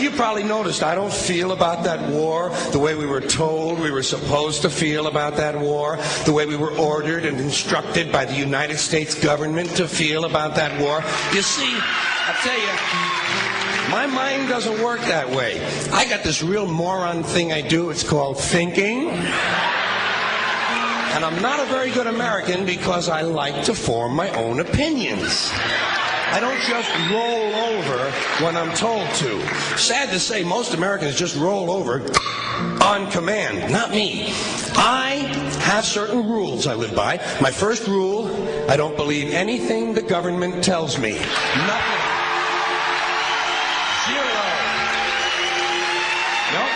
you probably noticed I don't feel about that war the way we were told we were supposed to feel about that war, the way we were ordered and instructed by the United States government to feel about that war. You see, I'll tell you, my mind doesn't work that way. I got this real moron thing I do. It's called thinking. And I'm not a very good American because I like to form my own opinions. I don't just roll over when I'm told to. Sad to say, most Americans just roll over on command. Not me. I have certain rules I live by. My first rule, I don't believe anything the government tells me. Nothing. Zero. Nope.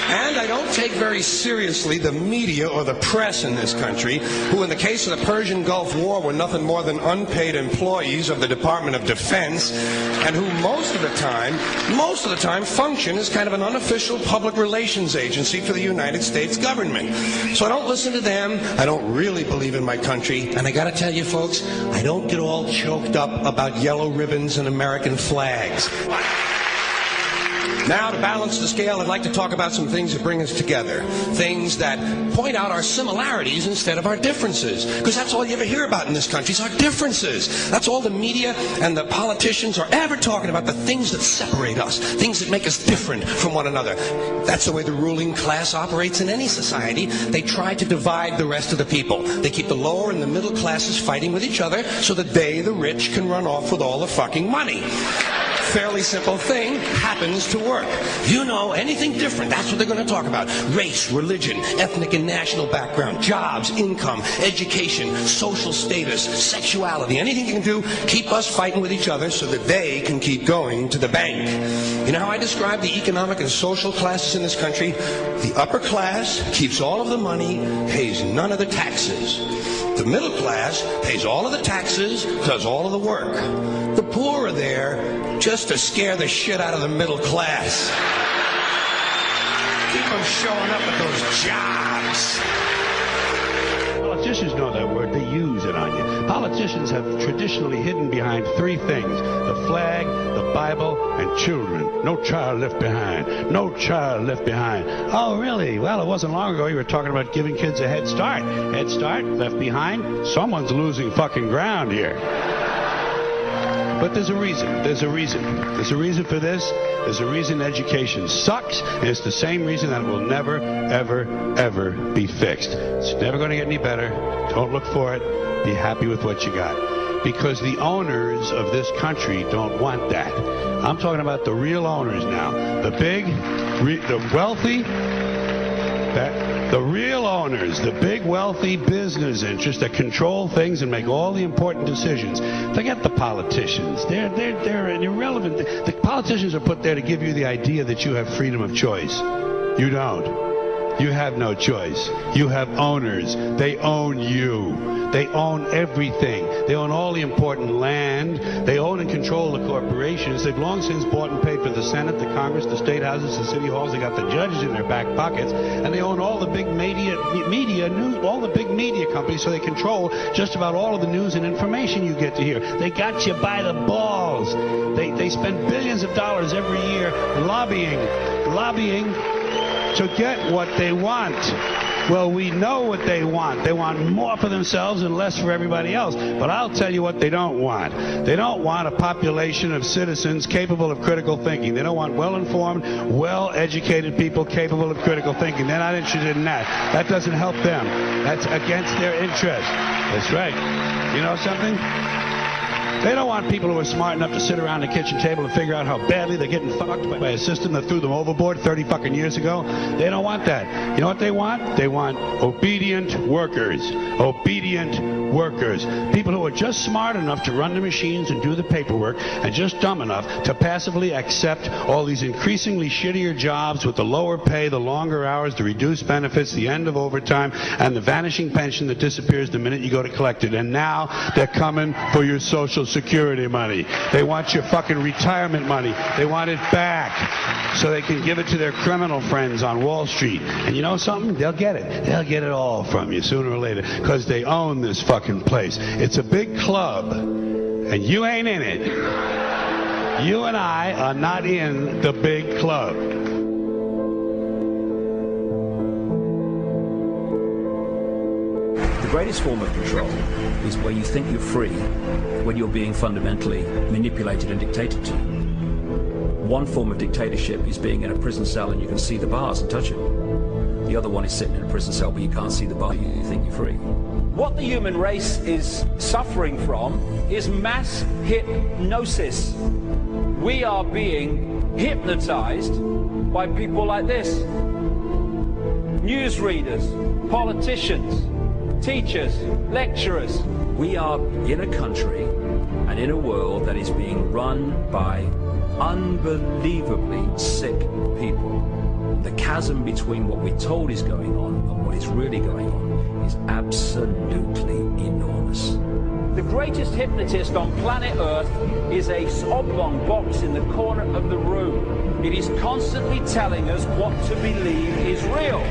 And I don't take very seriously the media or the press in this country, who in the case of the Persian Gulf War were nothing more than unpaid employees of the Department of Defense, and who most of the time function as kind of an unofficial public relations agency for the United States government. So I don't listen to them. I don't really believe in my country. And I gotta tell you folks, I don't get all choked up about yellow ribbons and American flags. Now, to balance the scale, I'd like to talk about some things that bring us together. Things that point out our similarities instead of our differences. Because that's all you ever hear about in this country is our differences. That's all the media and the politicians are ever talking about, the things that separate us, things that make us different from one another. That's the way the ruling class operates in any society. They try to divide the rest of the people. They keep the lower and the middle classes fighting with each other so that they, the rich, can run off with all the fucking money. Fairly simple thing happens to work. You know, anything different, that's what they're going to talk about. Race, religion, ethnic and national background, jobs, income, education, social status, sexuality, anything you can do, keep us fighting with each other so that they can keep going to the bank. You know how I describe the economic and social classes in this country? The upper class keeps all of the money, pays none of the taxes. The middle class pays all of the taxes, does all of the work. The poor are there just to scare the shit out of the middle class. Keep them showing up at those jobs. Politicians know that word. They use it on you. Politicians have traditionally hidden behind three things: the flag, the Bible, and children. No child left behind. No child left behind. Oh, really? Well, it wasn't long ago you were talking about giving kids a head start. Head start, left behind? Someone's losing fucking ground here. But there's a reason. There's a reason. There's a reason for this. There's a reason education sucks, and it's the same reason that it will never, ever, ever be fixed. It's never going to get any better. Don't look for it. Be happy with what you got. Because the owners of this country don't want that. I'm talking about the real owners now. The big, the wealthy, the real owners, the big wealthy business interests that control things and make all the important decisions. Forget the politicians. They're irrelevant. The politicians are put there to give you the idea that you have freedom of choice. You don't. You have no choice. You have owners. They own you. They own everything. They own all the important land. They own and control the corporations. They've long since bought and paid for the Senate, the Congress, the state houses, the city halls. They got the judges in their back pockets, and they own all the big media news, all the big media companies. So they control just about all of the news and information you get to hear. They got you by the balls. They spend billions of dollars every year lobbying to get what they want. Well, we know what they want. They want more for themselves and less for everybody else. But I'll tell you what they don't want. They don't want a population of citizens capable of critical thinking. They don't want well-informed, well-educated people capable of critical thinking. They're not interested in that. That doesn't help them. That's against their interest. That's right. You know something? They don't want people who are smart enough to sit around the kitchen table and figure out how badly they're getting fucked by a system that threw them overboard 30 fucking years ago. They don't want that. You know what they want? They want obedient workers. Obedient workers. People who are just smart enough to run the machines and do the paperwork and just dumb enough to passively accept all these increasingly shittier jobs with the lower pay, the longer hours, the reduced benefits, the end of overtime, and the vanishing pension that disappears the minute you go to collect it. And now they're coming for your Social Social Security money. They want your fucking retirement money. They want it back so they can give it to their criminal friends on Wall Street. And you know something? They'll get it. They'll get it all from you sooner or later because they own this fucking place. It's a big club, and you ain't in it. You and I are not in the big club. The greatest form of control is where you think you're free when you're being fundamentally manipulated and dictated to. One form of dictatorship is being in a prison cell and you can see the bars and touch them. The other one is sitting in a prison cell but you can't see the bar, you think you're free. What the human race is suffering from is mass hypnosis. We are being hypnotized by people like this. Newsreaders, politicians, teachers, lecturers. We are in a country and in a world that is being run by unbelievably sick people. The chasm between what we're told is going on and what is really going on is absolutely enormous. The greatest hypnotist on planet Earth is a oblong box in the corner of the room. It is constantly telling us what to believe is real.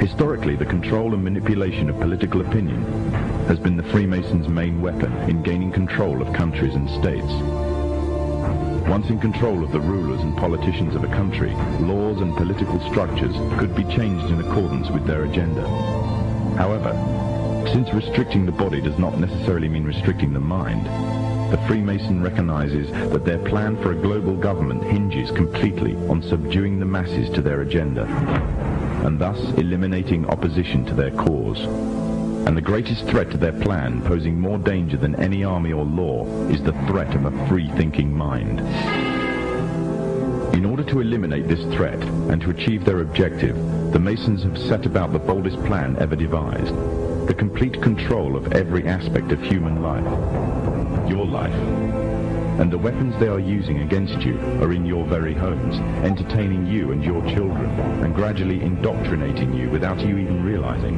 Historically, the control and manipulation of political opinion has been the Freemasons' main weapon in gaining control of countries and states. Once in control of the rulers and politicians of a country, laws and political structures could be changed in accordance with their agenda. However, since restricting the body does not necessarily mean restricting the mind, the Freemason recognizes that their plan for a global government hinges completely on subduing the masses to their agenda, and thus eliminating opposition to their cause. And the greatest threat to their plan, posing more danger than any army or law, is the threat of a free-thinking mind. In order to eliminate this threat and to achieve their objective, the Masons have set about the boldest plan ever devised: the complete control of every aspect of human life, your life. And the weapons they are using against you are in your very homes, entertaining you and your children, and gradually indoctrinating you without you even realizing.